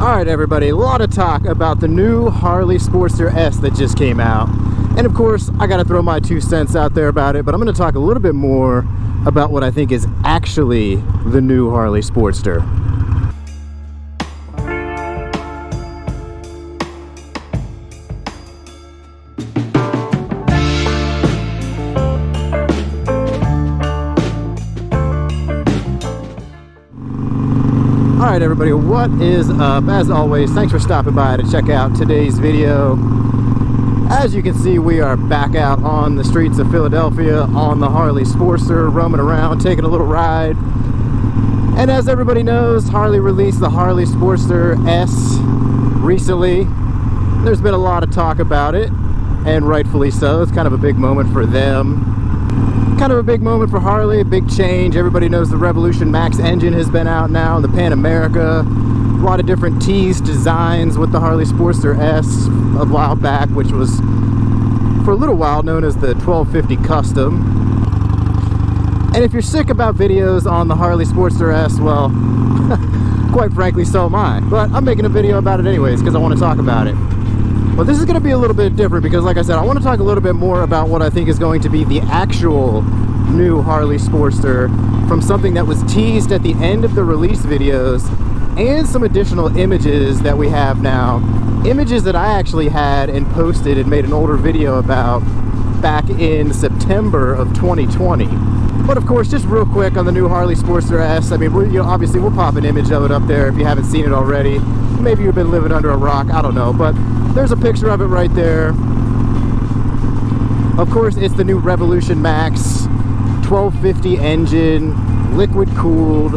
Alright everybody, a lot of talk about the new Harley Sportster S that just came out. And of course, I gotta throw my 2 cents out there about it, but I'm gonna talk a little bit more about what I think is actually the new Harley Sportster. Alright everybody, what is up? As always, thanks for stopping by to check out today's video. As you can see, we are back out on the streets of Philadelphia on the Harley Sportster, roaming around, taking a little ride. And as everybody knows, Harley released the Harley Sportster S recently. There's been a lot of talk about it, and rightfully so. It's kind of a big moment for them. Kind of a big moment for Harley, a big change. Everybody knows the Revolution Max engine has been out now, the Pan America. A lot of different teased designs with the Harley Sportster S a while back, which was for a little while known as the 1250 Custom. And if you're sick about videos on the Harley Sportster S, well, quite frankly, so am I. But I'm making a video about it anyways because I want to talk about it. Well, this is going to be a little bit different because, like I said, I want to talk a little bit more about what I think is going to be the actual new Harley Sportster from something that was teased at the end of the release videos and some additional images that we have now. Images that I actually had and posted and made an older video about back in September of 2020. But of course, just real quick on the new Harley Sportster S, I mean, obviously we'll pop an image of it up there if you haven't seen it already. Maybe you've been living under a rock, I don't know, but there's a picture of it right there. Of course, it's the new Revolution Max 1250 engine, liquid cooled,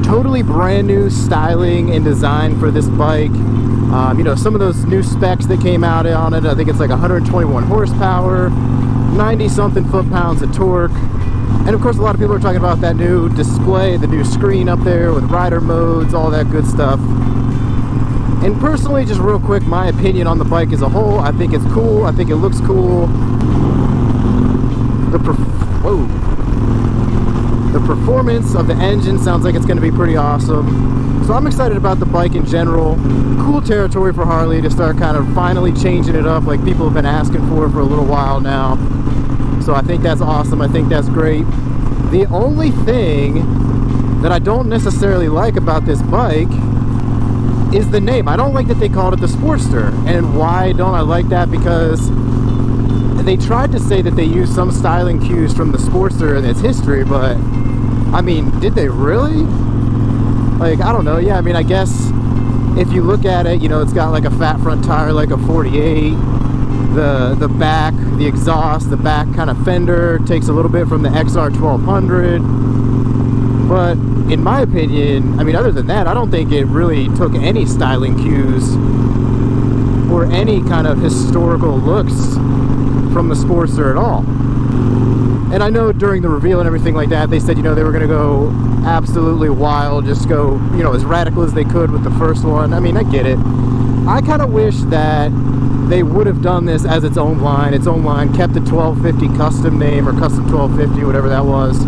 totally brand new styling and design for this bike. You know, some of those new specs that came out on it, I think it's like 121 horsepower, 90 something foot-pounds of torque. And of course, a lot of people are talking about that new display, the new screen up there with rider modes, all that good stuff. And personally, just real quick, my opinion on the bike as a whole, I think it's cool. I think it looks cool. The performance of the engine sounds like it's going to be pretty awesome. So I'm excited about the bike in general. Cool territory for Harley to start kind of finally changing it up like people have been asking for a little while now. So I think that's awesome. I think that's great. The only thing that I don't necessarily like about this bike is the name. I don't like that they called it the Sportster. And why don't I like that? Because they tried to say that they used some styling cues from the Sportster and its history, but I mean, did they really? Like, I don't know. Yeah, I mean, I guess if you look at it, you know, it's got like a fat front tire like a 48. The back, the exhaust, the back kind of fender takes a little bit from the XR 1200. But in my opinion, I mean, other than that, I don't think it really took any styling cues or any kind of historical looks from the Sportster at all. And I know during the reveal and everything like that, they said, you know, they were going to go absolutely wild, just go, you know, as radical as they could with the first one. I mean, I get it. I kind of wish that they would have done this as its own line, kept the 1250 Custom name or Custom 1250, whatever that was.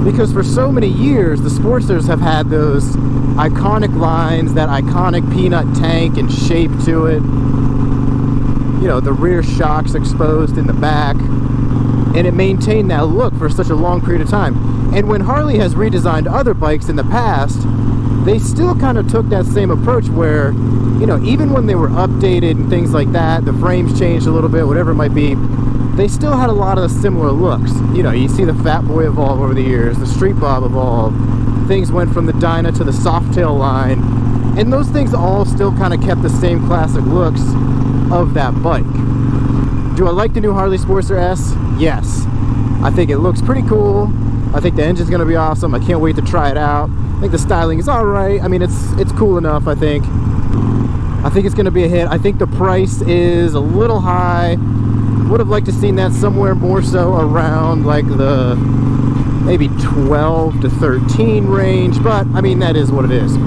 Because for so many years, the Sportsters have had those iconic lines, that iconic peanut tank and shape to it. You know, the rear shocks exposed in the back. And it maintained that look for such a long period of time. And when Harley has redesigned other bikes in the past, they still kind of took that same approach where, you know, even when they were updated and things like that, the frames changed a little bit, whatever it might be, they still had a lot of similar looks. You know, you see the Fat Boy evolve over the years, the Street Bob evolve, things went from the Dyna to the Softail line, and those things all still kind of kept the same classic looks of that bike. Do I like the new Harley Sportster S? Yes. I think it looks pretty cool. I think the engine's going to be awesome. I can't wait to try it out. I think the styling is alright. I mean, it's cool enough, I think. I think it's going to be a hit. I think the price is a little high. Would have liked to seen that somewhere more so around like the maybe 12 to 13 range, but I mean, that is what it is.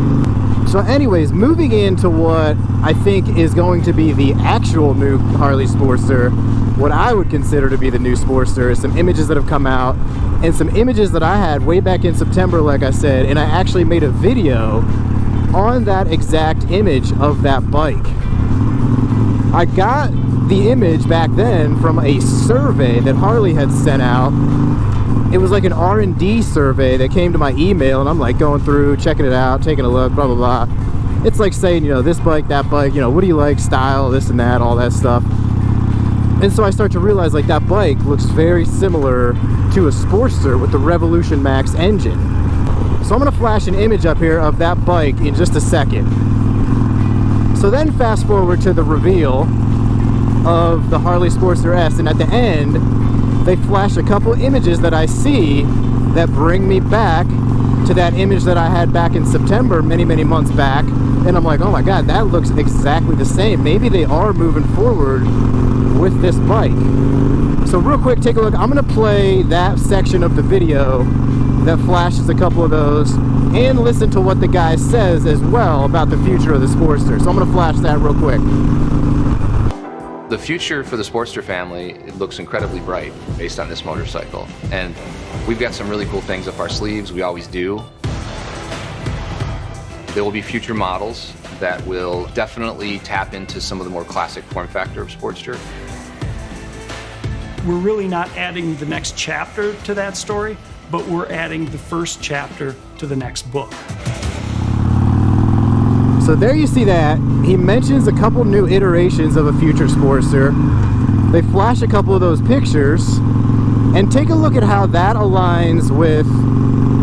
So anyways, moving into what I think is going to be the actual new Harley Sportster, what I would consider to be the new Sportster, some images that have come out and some images that I had way back in September, like I said, and I actually made a video on that exact image of that bike. I got the image back then from a survey that Harley had sent out. It was like an R&D survey that came to my email, and I'm like going through, checking it out, taking a look, blah, blah, blah. It's like saying, you know, this bike, that bike, you know, what do you like, style, this and that, all that stuff. And so I start to realize, like, that bike looks very similar to a Sportster with the Revolution Max engine. So I'm gonna flash an image up here of that bike in just a second. So then fast forward to the reveal of the Harley Sportster S, and at the end, they flash a couple images that I see that bring me back to that image that I had back in September, many, many months back. And I'm like, oh my God, that looks exactly the same. Maybe they are moving forward with this bike. So real quick, take a look. I'm gonna play that section of the video that flashes a couple of those, and listen to what the guy says as well about the future of the Sportster. So I'm gonna flash that real quick. The future for the Sportster family, it looks incredibly bright based on this motorcycle. And we've got some really cool things up our sleeves, we always do. There will be future models that will definitely tap into some of the more classic form factor of Sportster. We're really not adding the next chapter to that story, but we're adding the first chapter to the next book. So there you see that. He mentions a couple new iterations of a future Sportster. They flash a couple of those pictures, and take a look at how that aligns with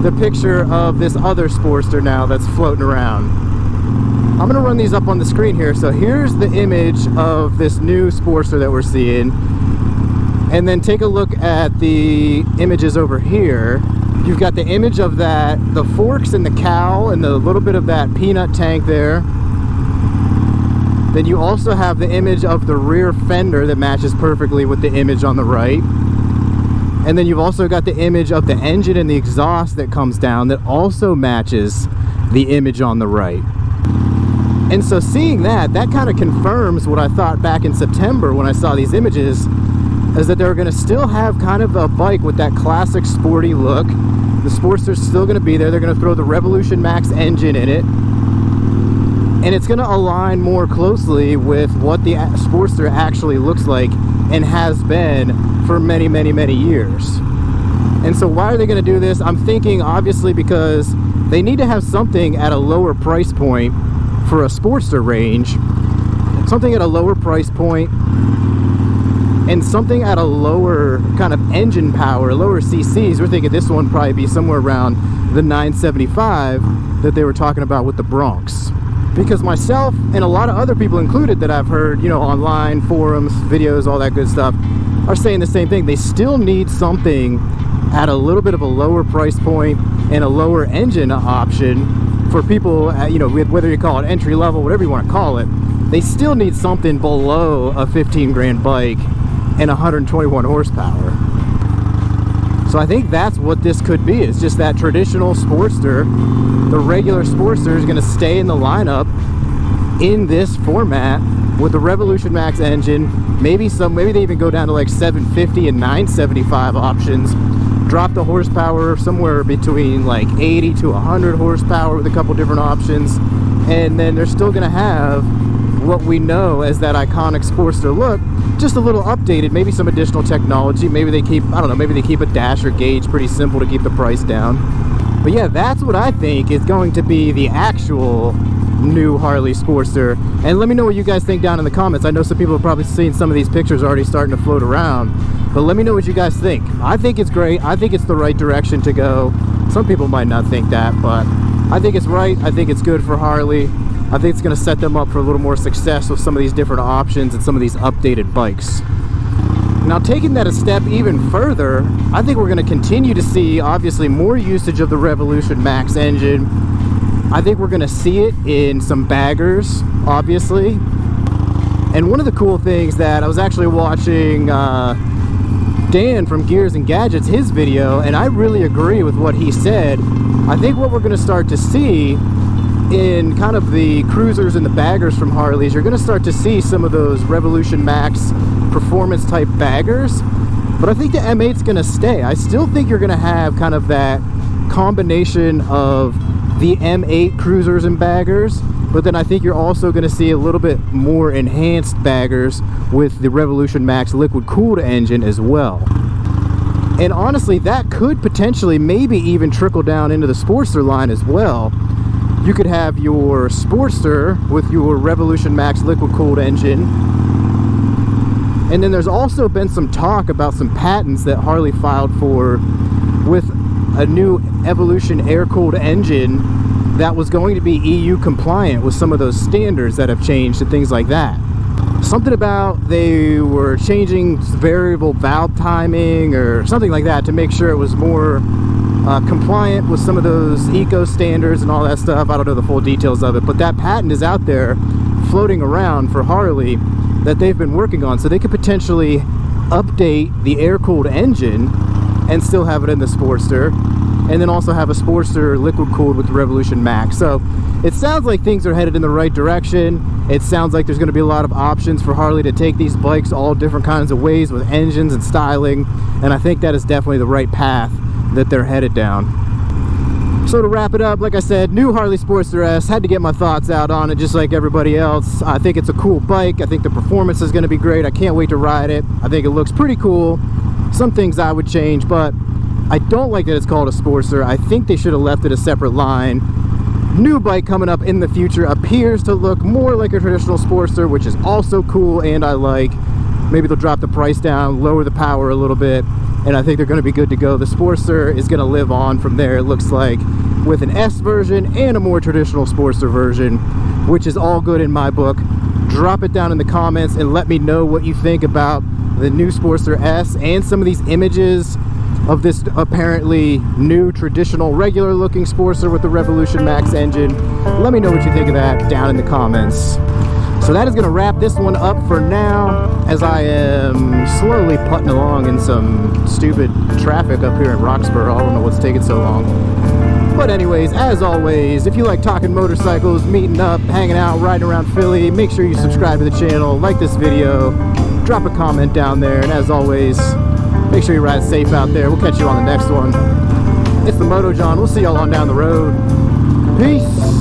the picture of this other Sportster now that's floating around. I'm gonna run these up on the screen here. So here's the image of this new Sportster that we're seeing. And then take a look at the images over here. You've got the image of that, the forks and the cowl and the little bit of that peanut tank there. Then you also have the image of the rear fender that matches perfectly with the image on the right. And then you've also got the image of the engine and the exhaust that comes down that also matches the image on the right. And so seeing that kind of confirms what I thought back in September when I saw these images, is that they're going to still have kind of a bike with that classic sporty look. The Sportster's still going to be there. They're going to throw the Revolution Max engine in it, and it's going to align more closely with what the Sportster actually looks like and has been for many, many, many years. And so why are they going to do this? I'm thinking obviously because they need to have something at a lower price point for a Sportster range, something at a lower price point, and something at a lower kind of engine power, lower CCs. We're thinking this one probably be somewhere around the 975 that they were talking about with the Bronx. Because myself and a lot of other people included that I've heard, you know, online, forums, videos, all that good stuff, are saying the same thing. They still need something at a little bit of a lower price point and a lower engine option for people, you know, whether you call it entry level, whatever you want to call it. They still need something below a 15 grand bike and 121 horsepower. So I think that's what this could be. It's just that traditional Sportster, the regular Sportster, is going to stay in the lineup in this format with the Revolution Max engine. Maybe they even go down to like 750 and 975 options. Drop the horsepower somewhere between like 80 to 100 horsepower with a couple different options, and then they're still going to have what we know as that iconic Sportster look, just a little updated, maybe some additional technology. Maybe they keep, I don't know, maybe they keep a dasher gauge pretty simple to keep the price down. But yeah, that's what I think is going to be the actual new Harley Sportster. And let me know what you guys think down in the comments. I know some people have probably seen some of these pictures already starting to float around, but let me know what you guys think. I think it's great. I think it's the right direction to go. Some people might not think that, but I think it's right. I think it's good for Harley. I think it's going to set them up for a little more success with some of these different options and some of these updated bikes. Now, taking that a step even further, I think we're going to continue to see, obviously, more usage of the Revolution Max engine. I think we're going to see it in some baggers, obviously. And one of the cool things that I was actually watching Dan from Gears and Gadgets, his video, and I really agree with what he said. I think what we're going to start to see in kind of the cruisers and the baggers from Harleys, you're going to start to see some of those Revolution Max performance type baggers, but I think the M8's going to stay. I still think you're going to have kind of that combination of the M8 cruisers and baggers, but then I think you're also going to see a little bit more enhanced baggers with the Revolution Max liquid cooled engine as well. And honestly, that could potentially maybe even trickle down into the Sportster line as well. You could have your Sportster with your Revolution Max liquid cooled engine. And then there's also been some talk about some patents that Harley filed for with a new Evolution air-cooled engine that was going to be EU compliant with some of those standards that have changed and things like that. Something about they were changing variable valve timing or something like that to make sure it was more compliant with some of those eco standards and all that stuff. I don't know the full details of it, but that patent is out there floating around for Harley that they've been working on, so they could potentially update the air-cooled engine and still have it in the Sportster, and then also have a Sportster liquid cooled with the Revolution Max. So it sounds like things are headed in the right direction. It sounds like there's going to be a lot of options for Harley to take these bikes all different kinds of ways with engines and styling, and I think that is definitely the right path that they're headed down. So to wrap it up, like I said, new Harley Sportster S, had to get my thoughts out on it just like everybody else. I think it's a cool bike. I think the performance is going to be great. I can't wait to ride it. I think it looks pretty cool. Some things I would change, but I don't like that it's called a Sportster. I think they should have left it a separate line. New bike coming up in the future appears to look more like a traditional Sportster, which is also cool and I like. Maybe they'll drop the price down, lower the power a little bit, and I think they're going to be good to go. The Sportster is going to live on from there, it looks like, with an S version and a more traditional Sportster version, which is all good in my book. Drop it down in the comments and let me know what you think about the new Sportster S and some of these images of this apparently new traditional regular looking Sportster with the Revolution Max engine. Let me know what you think of that down in the comments. So that is going to wrap this one up for now, as I am slowly putting along in some stupid traffic up here in Roxborough. I don't know what's taking so long. But anyways, as always, if you like talking motorcycles, meeting up, hanging out, riding around Philly, make sure you subscribe to the channel, like this video, drop a comment down there, and as always, make sure you ride safe out there. We'll catch you on the next one. It's the Moto John. We'll see y'all on down the road. Peace.